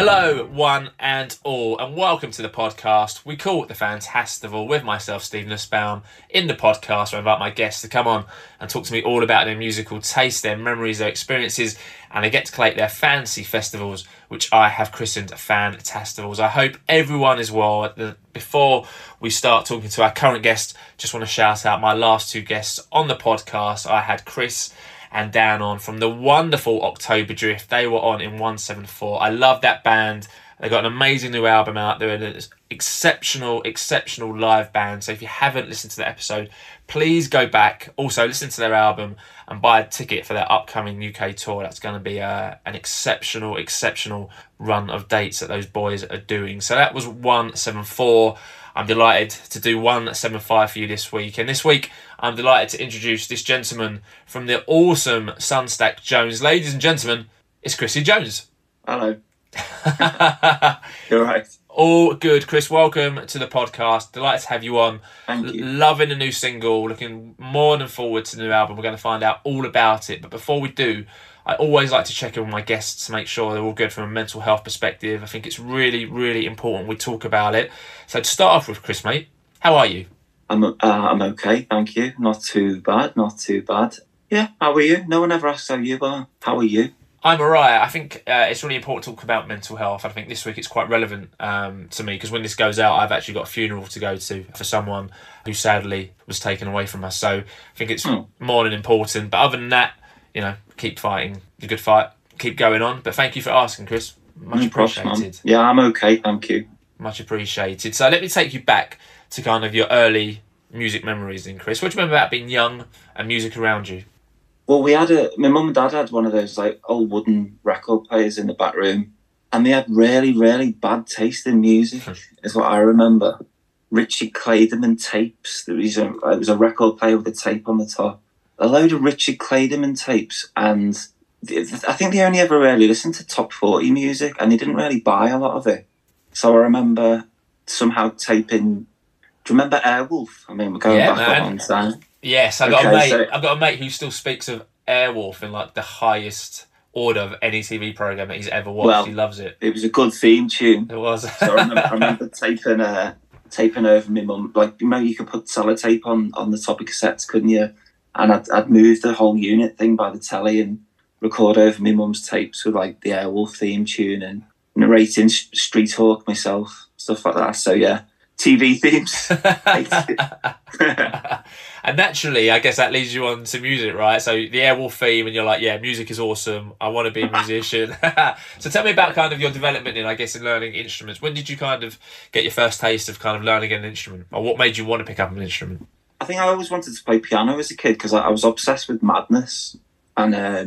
Hello, one and all, and welcome to the podcast. We call it the Fantastival with myself, Steve Nussbaum. In the podcast, I invite my guests to come on and talk to me all about their musical taste, their memories, their experiences, and they get to collate their fancy festivals, which I have christened Fantastivals. I hope everyone is well. Before we start talking to our current guest, just want to shout out my last two guests on the podcast. I had Chris and Dan on from the wonderful October Drift. They were on in 174. I love that band. They got an amazing new album out. They're an exceptional live band. So if you haven't listened to the episode, please go back. Also, listen to their album and buy a ticket for their upcoming UK tour. That's going to be an exceptional run of dates that those boys are doing. So that was 174. I'm delighted to do 175 for you this week. And this week, I'm delighted to introduce this gentleman from the awesome Sunstack Jones. Ladies and gentlemen, it's Chrisy Jones. Hello. You're right. All good, Chris. Welcome to the podcast. Delighted to have you on. Thank you. Loving the new single. Looking more than forward to the new album. We're going to find out all about it. But before we do, I always like to check in with my guests to make sure they're all good from a mental health perspective. I think it's really important we talk about it. So to start off with, Chris, mate, how are you? I'm okay, thank you. Not too bad. Yeah, how are you? No one ever asks how you are. How are you? I'm alright. I think it's really important to talk about mental health. I think this week it's quite relevant to me because when this goes out, I've actually got a funeral to go to for someone who sadly was taken away from us. So I think it's more than important. But other than that, you know, keep fighting the good fight, keep going on. But thank you for asking, Chris. Much appreciated. Yeah, I'm okay, thank you. Much appreciated. So let me take you back to kind of your early music memories then, Chris. What do you remember about being young and music around you? Well, my mum and dad had one of those like old wooden record players in the back room, and they had really bad taste in music, is what I remember. Richard Clayderman tapes. It was a record player with a tape on the top. A load of Richard Clayderman tapes, and I think they only ever really listened to top 40 music, and they didn't really buy a lot of it. So I remember somehow taping. Do you remember Airwolf? I mean, we're going back a long time. Yes, I've got a mate who still speaks of Airwolf in like the highest order of any TV program that he's ever watched. Well, he loves it. It was a good theme tune. It was. So I remember taping over my mum. Like, you know, you could put sellotape on the top of cassettes, couldn't you? And I'd moved the whole unit thing by the telly and record over my mum's tapes with like the Airwolf theme tune and narrating Street Hawk myself, stuff like that. So yeah, TV themes. And naturally, I guess that leads you on to music, right? So the Airwolf theme, and you're like, yeah, music is awesome. I want to be a musician. So tell me about kind of your development in learning instruments. When did you kind of get your first taste of kind of learning an instrument? Or what made you want to pick up an instrument? I think I always wanted to play piano as a kid because I was obsessed with Madness. And I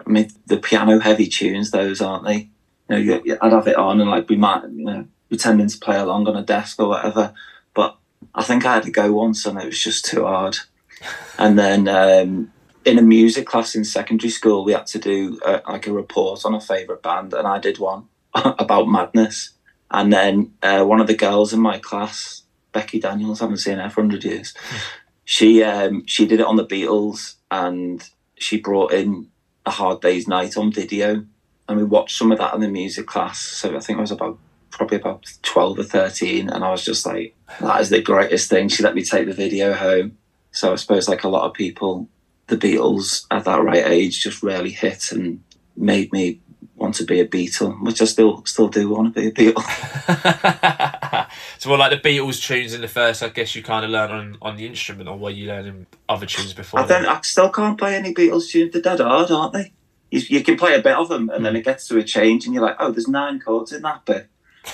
mean, the piano heavy tunes, those, aren't they? You know, I'd have it on and like we might, you know, pretending to play along on a desk or whatever. But I think I had to go once and it was just too hard. And then in a music class in secondary school, we had to do a report on a favourite band, and I did one about Madness. And then one of the girls in my class, Becky Daniels, I haven't seen her for 100 years, she did it on the Beatles, and she brought in A Hard Day's Night on video, and we watched some of that in the music class. So I think I was probably about 12 or 13, and I was just like, that is the greatest thing. She let me take the video home. So I suppose like a lot of people, the Beatles at that right age just really hit and made me want to be a Beatle, which I still do want to be a Beatle. So like the Beatles tunes in the first, I guess you kind of learn on the instrument, or were you learning other tunes before? I still can't play any Beatles tunes. They're dead hard, aren't they? You can play a bit of them, and then it gets to a change, and you're like, oh, there's 9 chords in that bit.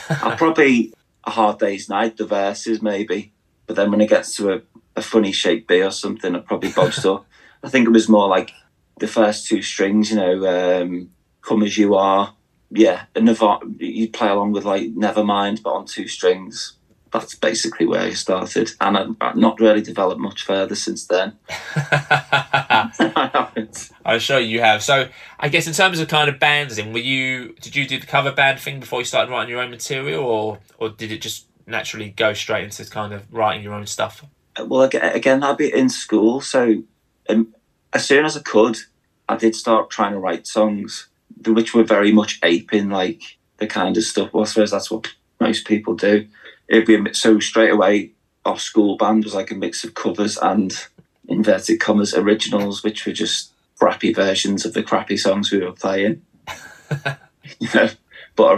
I'll probably A Hard Day's Night, the verses maybe, but then when it gets to a funny shape B or something, it probably bogs up. I think it was more like the first 2 strings, you know, Come As You Are. Yeah, and you'd play along with like Nevermind, but on 2 strings. That's basically where I started, and I've not really developed much further since then. I haven't. I'm sure you have. So I guess in terms of kind of bands, then did you do the cover band thing before you started writing your own material, or did it just naturally go straight into kind of writing your own stuff? Well, again, that'd be in school. So as soon as I could, I did start trying to write songs, which were very much aping like the kind of stuff. Well, I suppose that's what most people do. It'd be so straight away. Our school band was like a mix of covers and inverted commas originals, which were just crappy versions of the crappy songs we were playing. You know, but I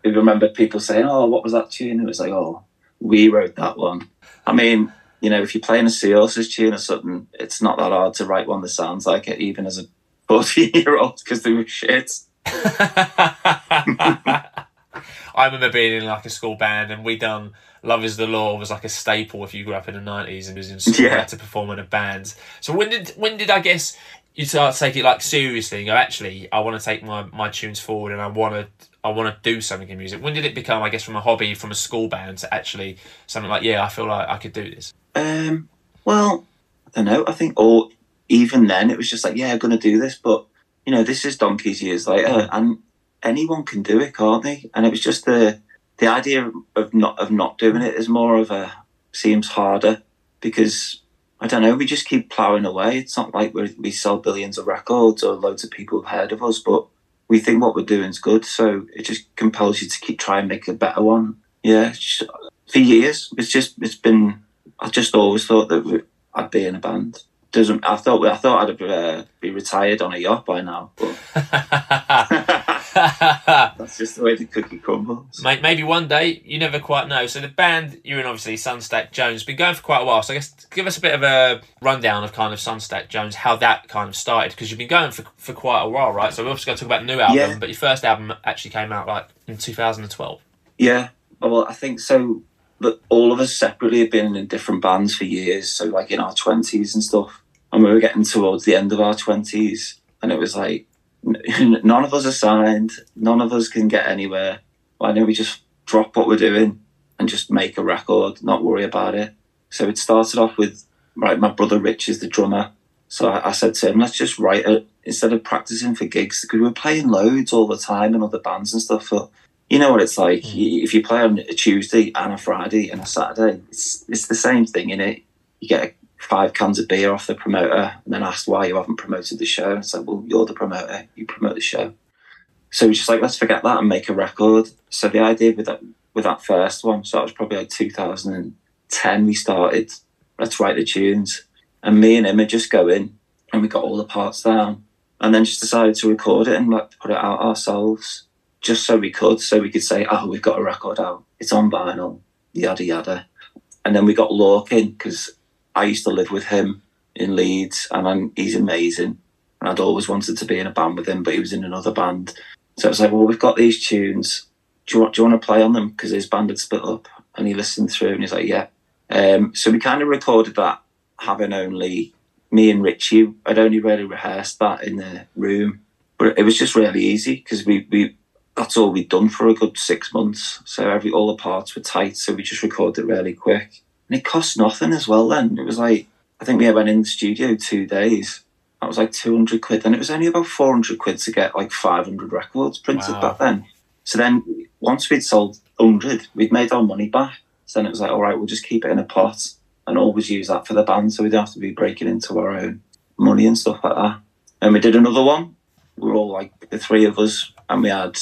remember people saying, "Oh, what was that tune?" It was like, "Oh, we wrote that one." I mean, you know, if you're playing a Sea Horses tune or something, it's not that hard to write one that sounds like it, even as a 14-year-old, because they were shit. I remember being in like a school band, and we done "Love Is the Law" was like a staple if you grew up in the 90s and was in school. You had to perform in a band. So when did I guess you start to take it like seriously and go, actually, I want to take my tunes forward and I want to do something in music? When did it become, I guess, from a hobby, from a school band to actually something like, I feel like I could do this? Well, I don't know. I think, or even then, it was just like, I'm going to do this. But, you know, this is donkey's years later, and anyone can do it, can't they? And it was just the idea of not doing it is more of seems harder, because I don't know, we just keep ploughing away. It's not like we sell billions of records or loads of people have heard of us, but we think what we're doing is good, so it just compels you to keep trying to make a better one. Yeah, for years, it's been. I just always thought that I'd be in a band. I thought I'd be retired on a yacht by now, but that's just the way the cookie crumbles. Mate, maybe one day, you never quite know. So the band you're in, obviously, Sunstack Jones, been going for quite a while. So I guess give us a bit of a rundown of kind of Sunstack Jones, how that kind of started, because you've been going for quite a while, right? So we're also going to talk about a new album, but your first album actually came out like in 2012. Yeah, well, I think so. But all of us separately have been in different bands for years, so like in our 20s and stuff. And we were getting towards the end of our 20s, and it was like, none of us are signed, none of us can get anywhere. Why don't we just drop what we're doing and just make a record, not worry about it? So it started off with, my brother Rich is the drummer. So I said to him, let's just write it instead of practicing for gigs, because we were playing loads all the time in other bands and stuff. But you know what it's like, if you play on a Tuesday and a Friday and a Saturday, it's the same thing, innit? You get 5 cans of beer off the promoter and then asked why you haven't promoted the show. And it's like, well, you're the promoter, you promote the show. So we're just like, let's forget that and make a record. So the idea with that first one, so that was probably like 2010, we started, let's write the tunes. And me and him would just go in and we got all the parts down and then just decided to record it and like put it out ourselves, just so we could say, oh, we've got a record out, it's on vinyl, yada yada. And then we got laughin, because I used to live with him in Leeds, and he's amazing. And I'd always wanted to be in a band with him, but he was in another band. So I was like, well, we've got these tunes. Do you want to play on them? Because his band had split up. And he listened through and he's like, yeah. So we kind of recorded that, having only me and Richie. I'd only really rehearsed that in the room. But it was just really easy, because we that's all we'd done for a good 6 months. So all the parts were tight. So we just recorded it really quick. And it cost nothing as well then. It was like, I think we went in the studio 2 days. That was like 200 quid. And it was only about 400 quid to get like 500 records printed back then. So then once we'd sold 100, we'd made our money back. So then it was like, all right, we'll just keep it in a pot and always use that for the band, so we don't have to be breaking into our own money and stuff like that. And we did another one. We were all like the 3 of us. And we had,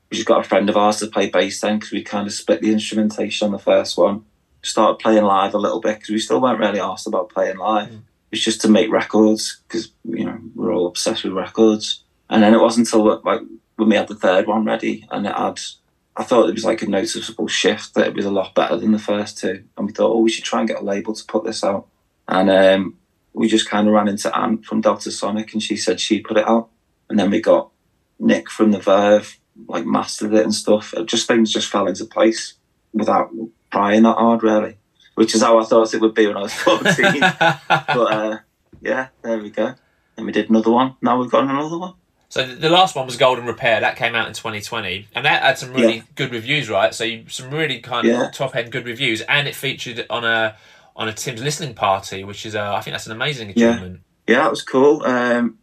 we just got a friend of ours to play bass then, because we kind of split the instrumentation on the first one. Started playing live a little bit, because we still weren't really asked about playing live. It was just to make records, because, you know, we're all obsessed with records. And then it wasn't until like when we had the third one ready, and I thought it was like a noticeable shift, that it was a lot better than the first 2. And we thought, we should try and get a label to put this out. And we just kind of ran into Anne from Delta Sonic, and she said she'd put it out. And then we got Nick from the Verve, like, mastered it and stuff. Things just fell into place without trying that hard, really, which is how I thought it would be when I was 14. But yeah, there we go. And we did another one. Now we've got another one. So the last one was Golden Repair. That came out in 2020, and that had some really good reviews, right? So some really kind of top end good reviews, and it featured on a Tim's listening party, which is I think that's an amazing achievement. Yeah, it was cool.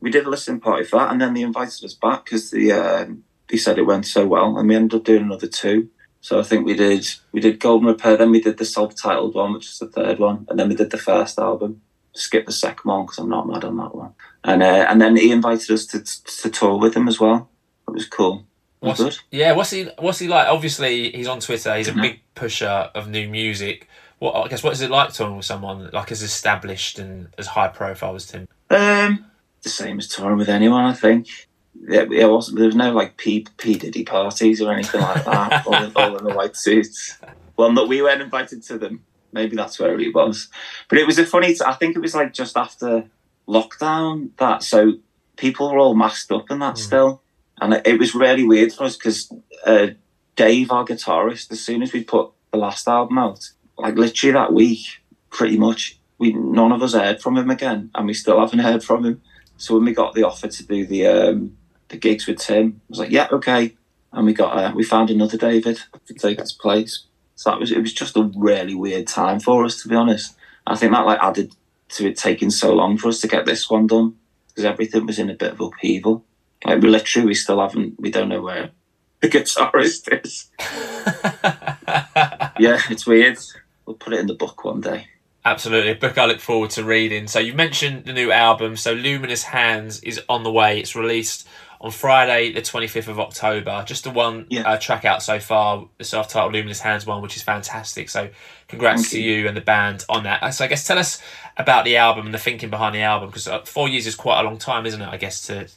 We did a listening party for that, and then they invited us back because they said it went so well, and we ended up doing another 2. So I think we did Golden Repair, then we did the self-titled one, which is the third one, and then we did the first album. Skip the second one because I'm not mad on that one. And then he invited us to tour with him as well. It was cool. Good. Yeah, what's he like? Obviously, he's on Twitter. He's a big pusher of new music. What is it like touring with someone like as established and as high profile as Tim? The same as touring with anyone, I think. There was no like P Diddy parties or anything like that. all in the white suits. Well, that we weren't invited to them. Maybe that's where he was. But it was I think it was like just after lockdown that, so people were all masked up and that still. And it was really weird for us because Dave, our guitarist, as soon as we put the last album out, like literally that week, pretty much, none of us heard from him again, and we still haven't heard from him. So when we got the offer to do the gigs with Tim, I was like, yeah, okay. And we found another David to take his place. So it was just a really weird time for us, to be honest. I think that like added to it taking so long for us to get this one done, because everything was in a bit of upheaval. Like we don't know where the guitarist is. Yeah, it's weird. We'll put it in the book one day. Absolutely, a book I look forward to reading. So you mentioned the new album. So Luminous Hands is on the way. It's released on Friday, the 25th of October. Just the one track out so far, the self-titled Luminous Hands one, which is fantastic. So congrats to you and the band on that. So I guess tell us about the album and the thinking behind the album, because 4 years is quite a long time, isn't it? I guess to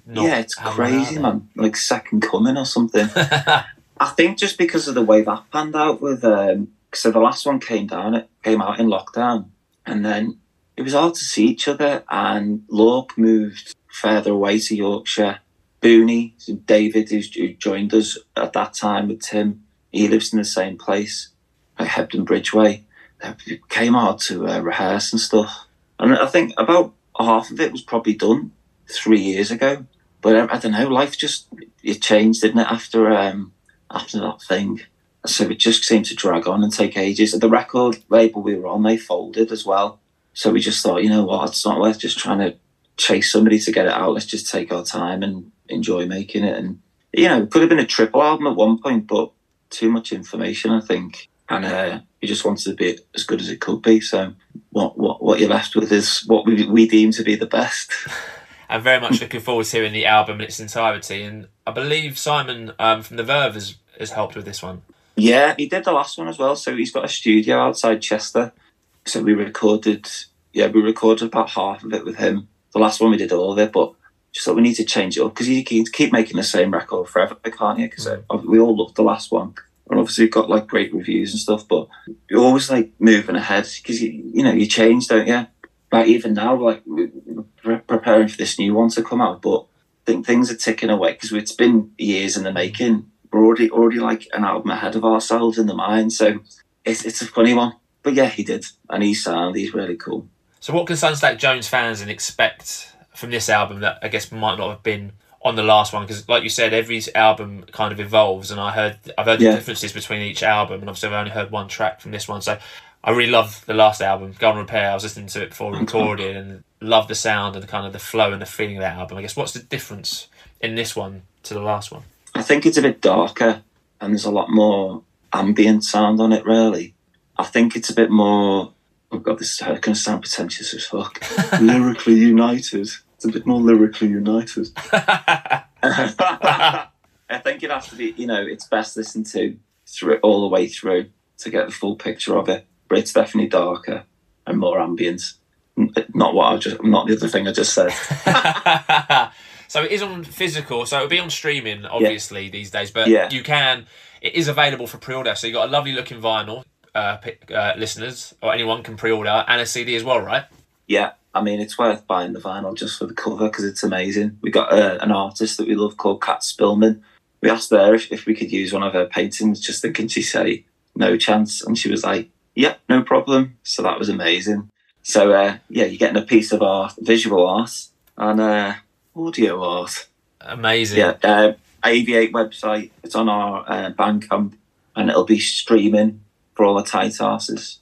not. Yeah, it's crazy, man. Like second coming or something. I think just because of the way that panned out with, so the last one came out in lockdown, and then it was hard to see each other. And Lork moved further away to Yorkshire. Booney, David, who joined us at that time with Tim, he lives in the same place, like Hebden Bridgeway. It came hard to rehearse and stuff. And I think about half of it was probably done 3 years ago. But I don't know, life it changed, didn't it, after that thing. So it just seemed to drag on and take ages. The record label we were on, they folded as well. So we just thought, you know what, it's not worth just trying to chase somebody to get it out. Let's just take our time and enjoy making it. And, it could have been a triple album at one point, but too much information, I think. And we just wanted to be as good as it could be. So what you're left with is what we deem to be the best. I'm very much looking forward to hearing the album in its entirety. And I believe Simon from the Verve has helped with this one. Yeah, he did the last one as well. So he's got a studio outside Chester. So we recorded about half of it with him. The last one we did all of it, but just thought we need to change it up, because you can keep making the same record forever, can't you? Because we all loved the last one. And obviously it got like great reviews and stuff, but you're always like moving ahead, because you change, don't you? Like even now, like we're preparing for this new one to come out, but I think things are ticking away because it's been years in the making. We're already like an album ahead of ourselves in the mind, so it's a funny one. But yeah, he did, and he's really cool. So what can Sunstack Jones fans expect from this album that I guess might not have been on the last one? Because like you said, every album kind of evolves, and I've heard the differences between each album, and obviously I've only heard one track from this one. So I really love the last album, Go On Repair. I was listening to it before we recorded and love the sound and kind of the flow and the feeling of that album. I guess what's the difference in this one to the last one? I think it's a bit darker and there's a lot more ambient sound on it, really. I think it's a bit more, oh God, this is going to sound pretentious as fuck, lyrically united. It's a bit more lyrically united. I think it has to be, it's best listened to through all the way through to get the full picture of it. But it's definitely darker and more ambient. Not the other thing I just said. So it is on physical, so it'll be on streaming, obviously, these days. But it is available for pre-order. So you've got a lovely looking vinyl, listeners, or anyone can pre-order, and a CD as well, right? Yeah, I mean, it's worth buying the vinyl just for the cover because it's amazing. We got an artist that we love called Kat Spillman. We asked her if we could use one of her paintings, just thinking she'd say no chance. And she was like, yeah, no problem. So that was amazing. So, you're getting a piece of art, visual art, and audio art. Amazing. Yeah, Aviate website. It's on our Bandcamp, and it'll be streaming for all the tight asses.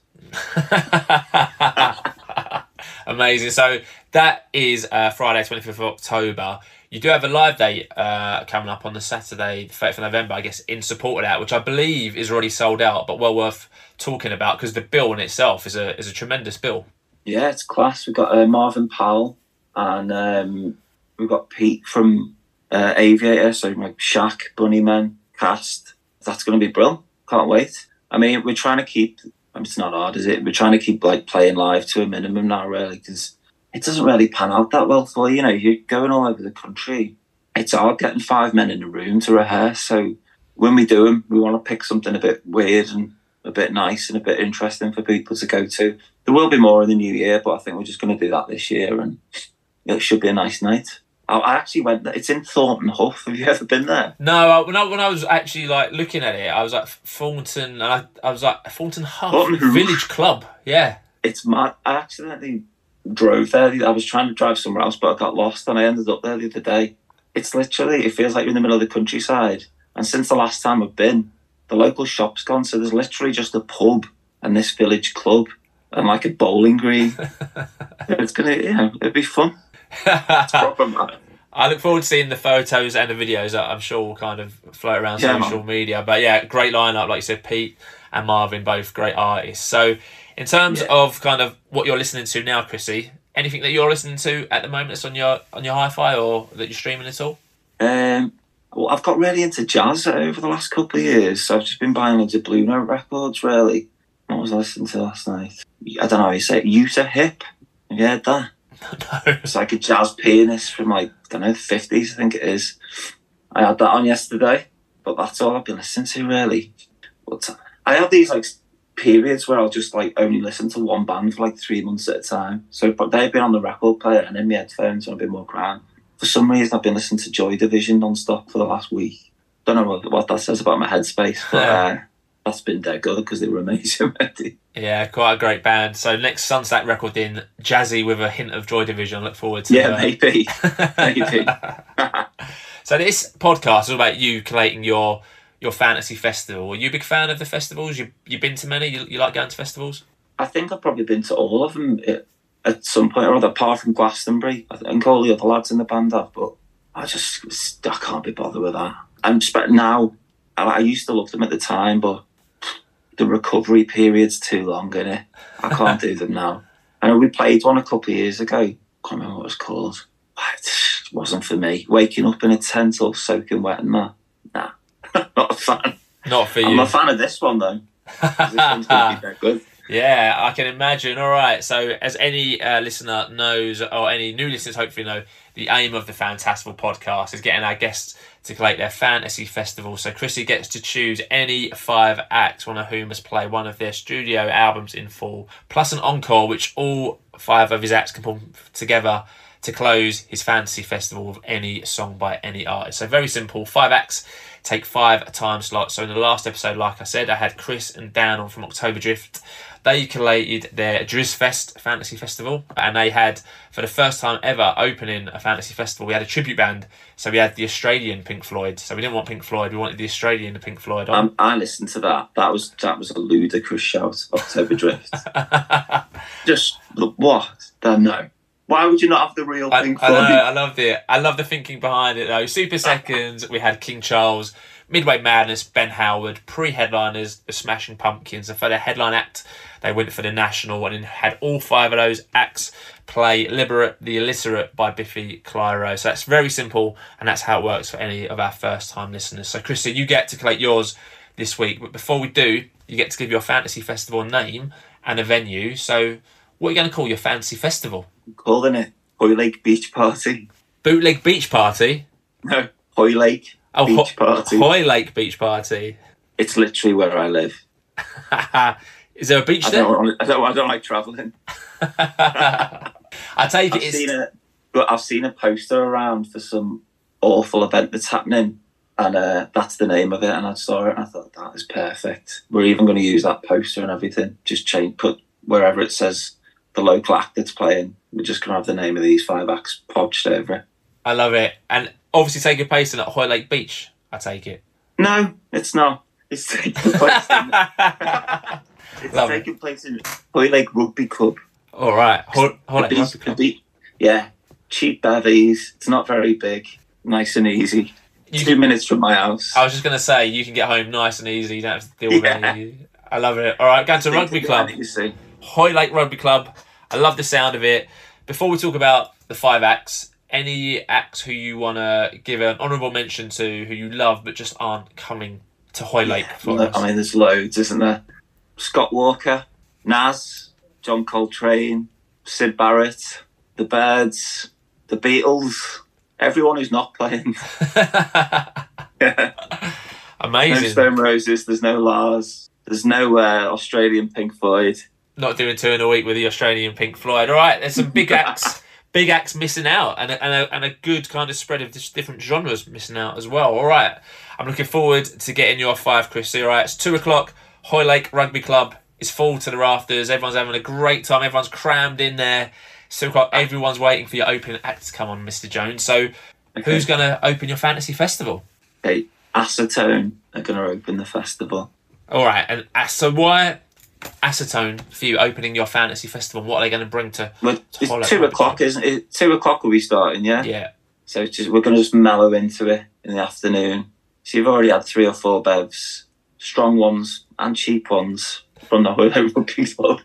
Amazing. So that is Friday, 25th of October. You do have a live date coming up on the Saturday, the 30th of November, I guess, in support of that, which I believe is already sold out, but well worth talking about because the bill in itself is a tremendous bill. Yeah, it's class. We've got Marvin Powell and we've got Pete from Aviator, so like Shaq, Bunnymen, Cast. That's going to be brilliant. Can't wait. I mean, we're trying to keep. I mean, it's not hard, is it? We're trying to keep like playing live to a minimum now, really, because it doesn't really pan out that well for you. You know, you're going all over the country. It's hard getting 5 men in a room to rehearse. So when we do them, we want to pick something a bit weird and a bit nice and a bit interesting for people to go to. There will be more in the new year, but I think we're just going to do that this year, and it should be a nice night. I actually went there. It's in Thornton Huff. Have you ever been there? No, when I was actually like looking at it, I was like Thornton, and I was like Thornton Huff Village Club. Yeah, it's mad. I accidentally drove there. I was trying to drive somewhere else, but I got lost, and I ended up there the other day. It's literally, it feels like you're in the middle of the countryside. And since the last time I've been, the local shop's gone, so there's literally just a pub and this village club and like a bowling green. It's gonna, it'll be fun. It's proper, man. I look forward to seeing the photos and the videos that I'm sure will kind of float around social media. But yeah, great lineup, like you said, Pete and Marvin, both great artists. So in terms of kind of what you're listening to now, Chrissy, anything that you're listening to at the moment that's on your hi-fi or that you're streaming at all? Well, I've got really into jazz over the last couple of years, so I've just been buying loads of Blue Note records, really. What was I listening to last night? I don't know how you say it. Utah Hip. Have you heard that? No. It's like a jazz pianist from like, I don't know, the 50s, I think it is. I had that on yesterday, but that's all I've been listening to, really. But I have these like periods where I'll just like only listen to one band for like 3 months at a time. So they've been on the record player and in my headphones and I've been more crying. For some reason, I've been listening to Joy Division non-stop for the last week. Don't know what that says about my headspace, but that's been dead good because they were amazing. Yeah, quite a great band. So next Sunstack record in, jazzy with a hint of Joy Division. I look forward to Yeah, maybe. Maybe. So this podcast is all about you collating your fantasy festival. Are you a big fan of the festivals? You've been to many? You like going to festivals? I think I've probably been to all of them at some point or other, apart from Glastonbury. I think all the other lads in the band have, but I can't be bothered with that. Now, I used to love them at the time, but the recovery period's too long, innit? I can't do them now. I know we played one a couple of years ago. Can't remember what it was called. It wasn't for me. Waking up in a tent all soaking wet and that. Nah, not a fan. Not for you. I'm a fan of this one, though. This one's going to be very good. Yeah, I can imagine. All right. So as any listener knows, or any new listeners hopefully know, the aim of the Fantastival Podcast is getting our guests to collate their fantasy festival. So Chrissy gets to choose any 5 acts, one of whom must play one of their studio albums in full, plus an encore, which all 5 of his acts can pull together to close his fantasy festival with any song by any artist. So very simple, 5 acts, take 5 time slots. So in the last episode, like I said, I had Chris and Dan on from October Drift. They collated their Drizzfest Fantasy Festival, and they had, for the first time ever opening a fantasy festival, we had a tribute band. So we had the Australian Pink Floyd. So we didn't want Pink Floyd, we wanted the Australian Pink Floyd on. I listened to that. That was a ludicrous shout, October Drift. Just, what? No. Why would you not have the real Pink Floyd? I know, I loved it. I love the thinking behind it, though. Super Seconds, we had King Charles, Midway Madness, Ben Howard, pre-headliners, the Smashing Pumpkins, and for their headline act, they went for the National and had all 5 of those acts play Liberate the Illiterate by Biffy Clyro. So that's very simple, and that's how it works for any of our first-time listeners. So, Chrissy, you get to collate yours this week, but before we do, you get to give your fantasy festival name and a venue. So what are you going to call your fantasy festival? I'm calling it Hoylake Beach Party. Bootleg Beach Party? No, Hoylake Beach Party. Hoylake Beach Party. It's literally where I live. Is there a beach there? I don't like travelling. I take it. I've seen a poster around for some awful event that's happening, and that's the name of it. And I saw it, and I thought that is perfect. We're even going to use that poster and everything. Just put wherever it says the local act that's playing. We're just going to have the name of these 5 acts podged over it. I love it, and obviously taking place in at Hoylake Beach. I take it. No, it's not. It's taking place in. It's taking place in Hoylake Rugby Club. All right, Hoylake Rugby Club. Yeah, cheap bevies. It's not very big. Nice and easy. 2 minutes from my house. I was just going to say, you can get home nice and easy. You don't have to deal with any. I love it. All right, going to Rugby Club. Hoylake Rugby Club. I love the sound of it. Before we talk about the 5 acts, any acts who you want to give an honourable mention to, who you love but just aren't coming to Hoylake for us? I mean, there's loads, isn't there? Scott Walker, Nas, John Coltrane, Syd Barrett, The Byrds, The Beatles, everyone who's not playing. Amazing. No Stone Roses, there's no Lars, there's no Australian Pink Floyd. Not doing 2 in a week with the Australian Pink Floyd. All right, there's some big acts, big acts missing out, and a good kind of spread of different genres missing out as well. All right, I'm looking forward to getting your 5, Chris. All right, it's 2:00. Hoylake Rugby Club is full to the rafters. Everyone's having a great time. Everyone's crammed in there. 2:00. Everyone's waiting for your opening act to come on, Mr. Jones. So, who's going to open your fantasy festival? Okay, Acetone are going to open the festival. All right, and so why Acetone for you opening your fantasy festival? What are they going to bring to? Well, it's 2:00, isn't it? 2:00 will be starting, yeah. Yeah. So it's just, we're going to just mellow into it in the afternoon. So you've already had 3 or 4 bevs, strong ones and cheap ones from the Hoylake Rugby Club.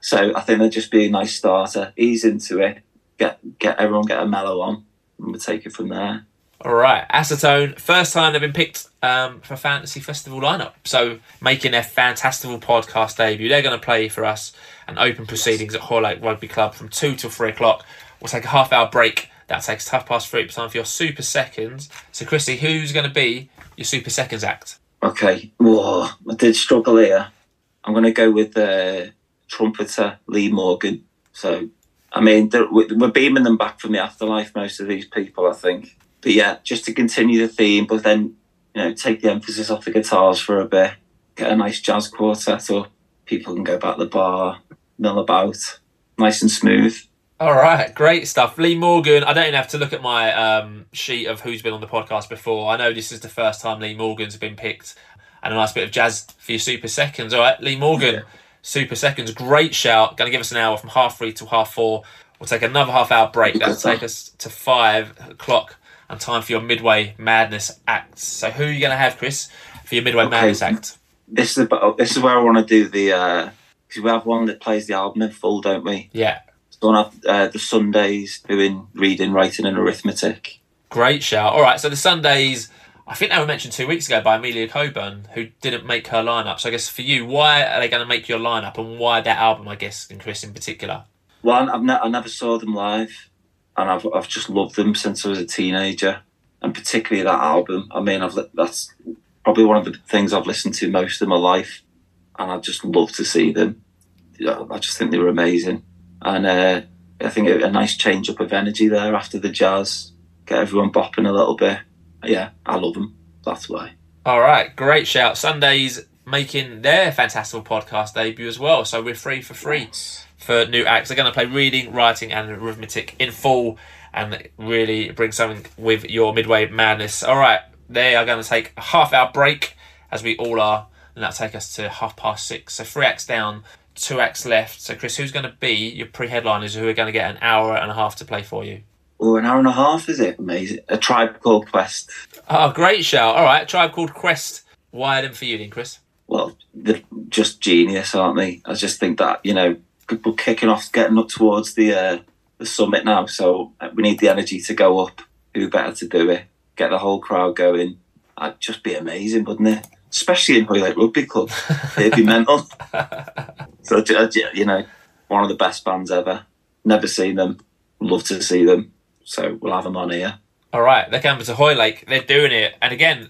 So I think they'll just be a nice starter. Ease into it, get everyone get a mellow on, and we'll take it from there. All right, Acetone, first time they've been picked for Fantasy Festival lineup. So making their Fantastival Podcast debut. They're going to play for us and open proceedings at Hoylake Rugby Club from 2 till 3:00. We'll take a half-hour break. That takes 3:30 time for your Super Seconds. So, Chrissy, who's going to be your Super Seconds act? Okay, whoa, I did struggle here. I'm going to go with trumpeter Lee Morgan. So, I mean, we're beaming them back from the afterlife, most of these people, I think. But yeah, just to continue the theme, but then, take the emphasis off the guitars for a bit, get a nice jazz quartet up, people can go back to the bar, mill about, nice and smooth. All right, great stuff. Lee Morgan, I don't even have to look at my sheet of who's been on the podcast before. I know this is the first time Lee Morgan's been picked, and a nice bit of jazz for your Super Seconds. All right, Lee Morgan, Super Seconds, great shout. Going to give us an hour from 3:30 till 4:30. We'll take another half-hour break. That'll take us to 5:00. And time for your Midway Madness act. So who are you going to have, Chris, for your Midway Madness act? This is where I want to do the... because we have one that plays the album in full, don't we? Yeah. So I want to have the Sundays doing reading, writing and arithmetic. Great shout. All right, so the Sundays, I think they were mentioned 2 weeks ago by Amelia Coburn, who didn't make her lineup. So I guess for you, why are they going to make your lineup, and why that album, I guess, and Chris in particular? Well, I never saw them live. And I've just loved them since I was a teenager, and particularly that album. I mean, that's probably one of the things I've listened to most of my life, and I just love to see them. I just think they were amazing, and I think a nice change up of energy there after the jazz, get everyone bopping a little bit. Yeah, I love them. That's why. All right, great shout. Sundays making their Fantastival Podcast debut as well, so we're free for free. Yes. For new acts. They're going to play reading, writing and arithmetic in full and really bring something with your Midway Madness. All right, they are going to take a half-hour break, as we all are, and that'll take us to 6:30. So 3 acts down, 2 acts left. So, Chris, who's going to be your pre-headliners who are going to get an hour and a half to play for you? Oh, an hour and a half, is it? Amazing. A Tribe Called Quest. Oh, great shout. All right, Tribe Called Quest. Why them for you then, Chris? Well, they're just genius, aren't they? I just think that, we're kicking off, getting up towards the summit now, so we need the energy to go up. Who better to do it? Get the whole crowd going. It'd just be amazing, wouldn't it? Especially in Hoylake Rugby Club. It'd be mental. So, one of the best bands ever. Never seen them. Love to see them. So we'll have them on here. All right, they're coming to Hoylake. They're doing it. And again,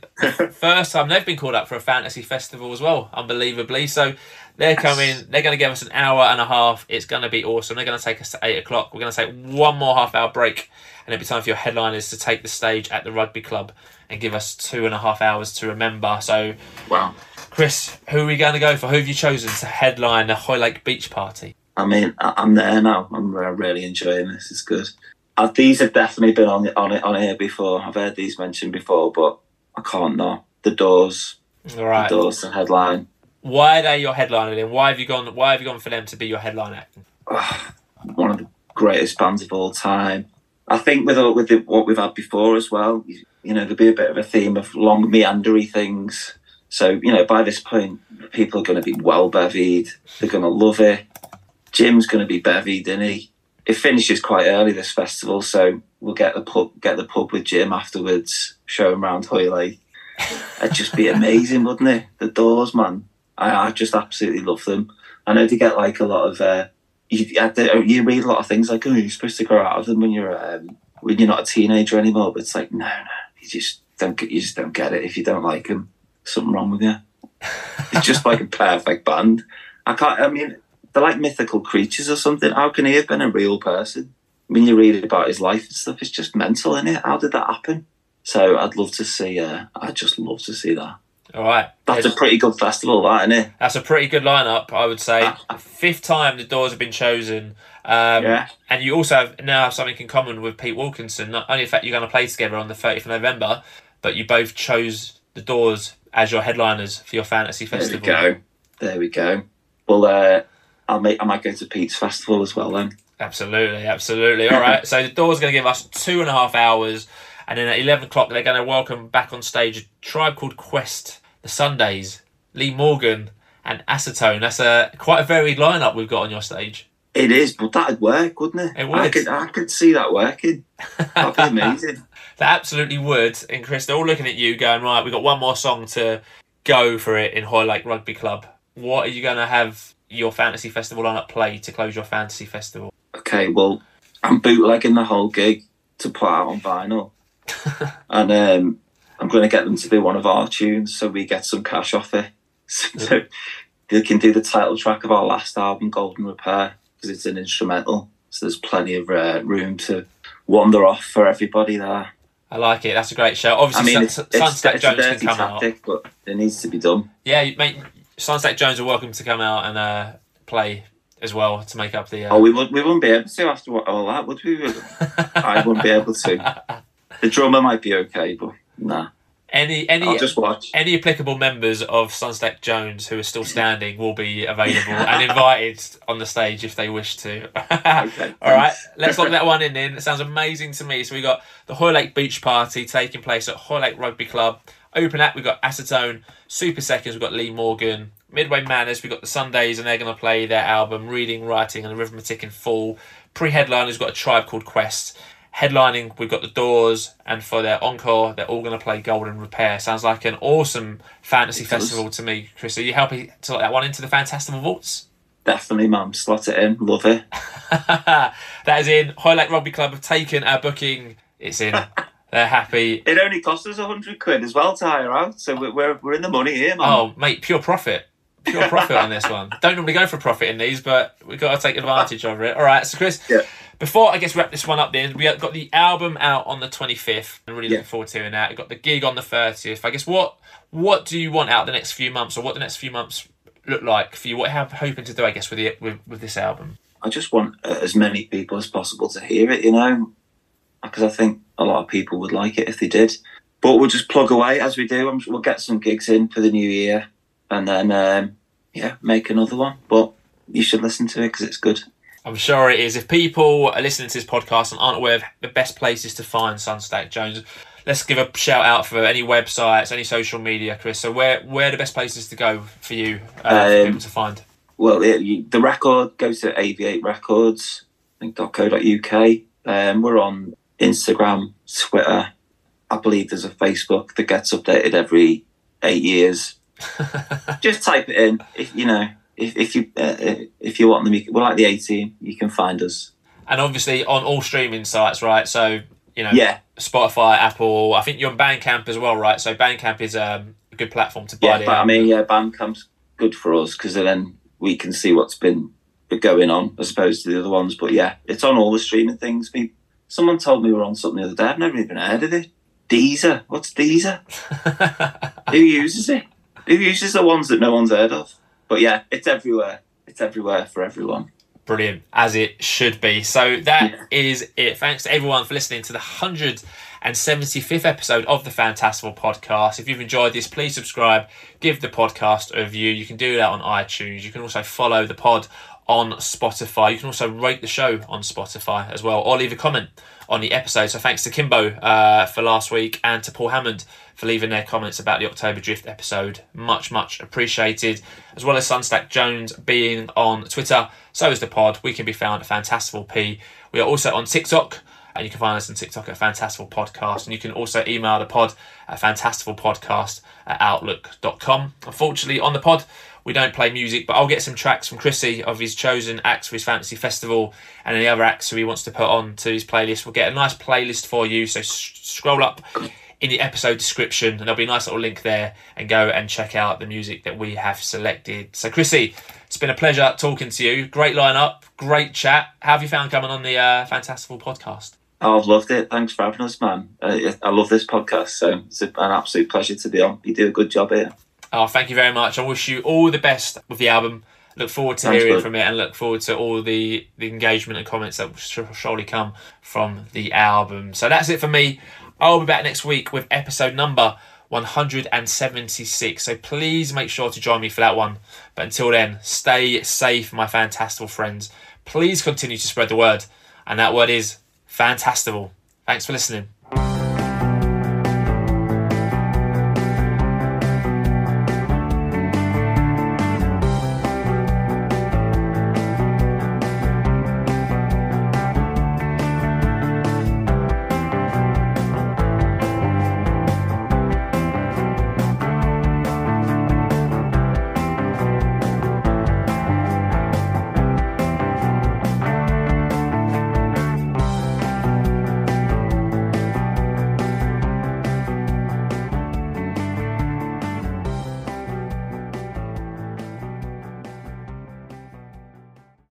first time they've been called up for a fantasy festival as well, unbelievably. So they're coming. They're going to give us an hour and a half. It's going to be awesome. They're going to take us to 8:00. We're going to take one more half-hour break. And it'll be time for your headliners to take the stage at the rugby club and give us 2.5 hours to remember. So, wow. Chris, who are we going to go for? Who have you chosen to headline the Hoylake Beach Party? I mean, I'm there now. I'm really enjoying this. It's good. These have definitely been on here before. I've heard these mentioned before, but I can't know. The Doors. All right. The Doors, the headline. Why are they your headliner then? Why have you gone for them to be your headline act? One of the greatest bands of all time. I think with what we've had before as well, there'll be a bit of a theme of long meandery things. So, by this point, people are going to be well bevied. They're going to love it. Jim's going to be bevied, isn't he? It finishes quite early, this festival, so we'll get the pub with Jim afterwards, show him around Hoylake. It'd just be amazing, wouldn't it? The Doors, man. I just absolutely love them. I know they get like a lot of you read a lot of things like, oh, you're supposed to grow out of them when you're not a teenager anymore. But it's like, no, you just don't get it if you don't like them. Something wrong with you. It's just like a perfect band. They're like mythical creatures or something. How can he have been a real person? When you read about his life and stuff, it's just mental, isn't it? How did that happen? So I'd love to see. I'd just love to see that. All right, that's a pretty good festival, that, isn't it? That's a pretty good lineup, I would say. 5th time the Doors have been chosen. And you also now have something in common with Pete Wilkinson. Not only the fact you're going to play together on the 30th of November, but you both chose the Doors as your headliners for your fantasy festival. There we go. Well, I might go to Pete's festival as well then. Absolutely. All right, so the Doors are going to give us 2.5 hours, and then at 11 o'clock they're going to welcome back on stage a tribe called Quest, the Sundays, Lee Morgan, and Acetone. That's quite a varied lineup we've got on your stage. It is, but that'd work, wouldn't it? It would. I could see that working. That'd be amazing. That absolutely would. And Chris, they're all looking at you going, right, we've got one more song to go for it in Hoylake Rugby Club. What are you going to have your fantasy festival lineup play to close your fantasy festival? Okay, well, I'm bootlegging the whole gig to put out on vinyl. And I'm going to get them to do one of our tunes so we get some cash off it. So they can do the title track of our last album, Golden Repair, because it's an instrumental. So there's plenty of room to wander off for everybody there. I like it. That's a great show. Obviously, Sunstack Jones can come tactic, out. But it needs to be done. Yeah, mate, Sunstack Jones are welcome to come out and play as well to make up the... we wouldn't be able to after all that, would we? I wouldn't be able to. The drummer might be okay, but nah. I'll just watch. Any applicable members of Sunstack Jones who are still standing will be available and invited on the stage if they wish to. Okay, all right, let's lock that one in then. It sounds amazing to me. So we got the Hoylake Beach Party taking place at Hoylake Rugby Club. Open act, we've got Acetone. Super Seconds, we've got Lee Morgan. Midway Madness, we've got the Sundays, and they're going to play their album Reading, Writing and Arithmetic in full. Pre-headliners, we've got a tribe called Quest. Headlining, we've got the Doors, and for their encore, they're all going to play Golden Repair. Sounds like an awesome fantasy festival to me, Chris. Are you happy to lock that one into the Fantastival Vaults? Definitely, man. Slot it in. Love it. That is in. Hoylake Rugby Club have taken our booking. It's in. They're happy. It only cost us £100 as well to hire out, so we're in the money here, man. Oh, mate, pure profit. Pure profit on this one. Don't normally go for profit in these, but we've got to take advantage of it. All right, so Chris, before I guess wrap this one up then, we have got the album out on the 25th. I'm really looking forward to hearing that. We've got the gig on the 30th. I guess what do you want out the next few months, or what the next few months look like for you? What are you hoping to do, I guess, with this album? I just want as many people as possible to hear it, because I think a lot of people would like it if they did. But we'll just plug away as we do. We'll get some gigs in for the new year, and then make another one. But you should listen to it because it's good. I'm sure it is. If people are listening to this podcast and aren't aware of the best places to find Sunstack Jones, let's give a shout out for any websites, any social media, Chris. So where are the best places to go for you, for people to find? Well, the record, go to AV8 Records, I think .co.uk. We're on Instagram, Twitter. I believe there's a Facebook that gets updated every 8 years. Just type it in. If you want them, we're like the 18. You can find us. And obviously on all streaming sites, right? So Spotify, Apple. I think you're on Bandcamp as well, right? So Bandcamp is a good platform to buy. Bandcamp's good for us because then we can see what's been going on as opposed to the other ones. But it's on all the streaming things. Someone told me we were on something the other day. I've never even heard of it. Deezer. What's Deezer? Who uses it? Who uses the ones that no one's heard of? But it's everywhere. It's everywhere for everyone. Brilliant, as it should be. So that is it. Thanks to everyone for listening to the 175th episode of the Fantastival Podcast. If you've enjoyed this, please subscribe, give the podcast a review. You can do that on iTunes. You can also follow the pod on Spotify. You can also rate the show on Spotify as well, or leave a comment on the episode. So thanks to Kimbo for last week, and to Paul Hammond for leaving their comments about the October Drift episode. Much appreciated. As well as Sunstack Jones being on Twitter. So is the pod. We can be found at Fantastival P. We are also on TikTok And you can find us on TikTok at Fantastival Podcast. And you can also email the pod at fantastivalpodcast@outlook.com. Unfortunately, on the pod, we don't play music, but I'll get some tracks from Chrisy of his chosen acts for his fantasy festival and any other acts who he wants to put on to his playlist. We'll get a nice playlist for you, so scroll up in the episode description and there'll be a nice little link there, and go and check out the music that we have selected. So Chrisy, it's been a pleasure talking to you. Great lineup, great chat. How have you found coming on the Fantastival Podcast? Oh, I've loved it. Thanks for having us, man. I love this podcast, so it's an absolute pleasure to be on. You do a good job here. Oh, thank you very much. I wish you all the best with the album. Look forward to hearing from it, and look forward to all the engagement and comments that will surely come from the album. So that's it for me. I'll be back next week with episode number 176. So please make sure to join me for that one. But until then, stay safe, my Fantastival friends. Please continue to spread the word. And that word is Fantastival. Thanks for listening.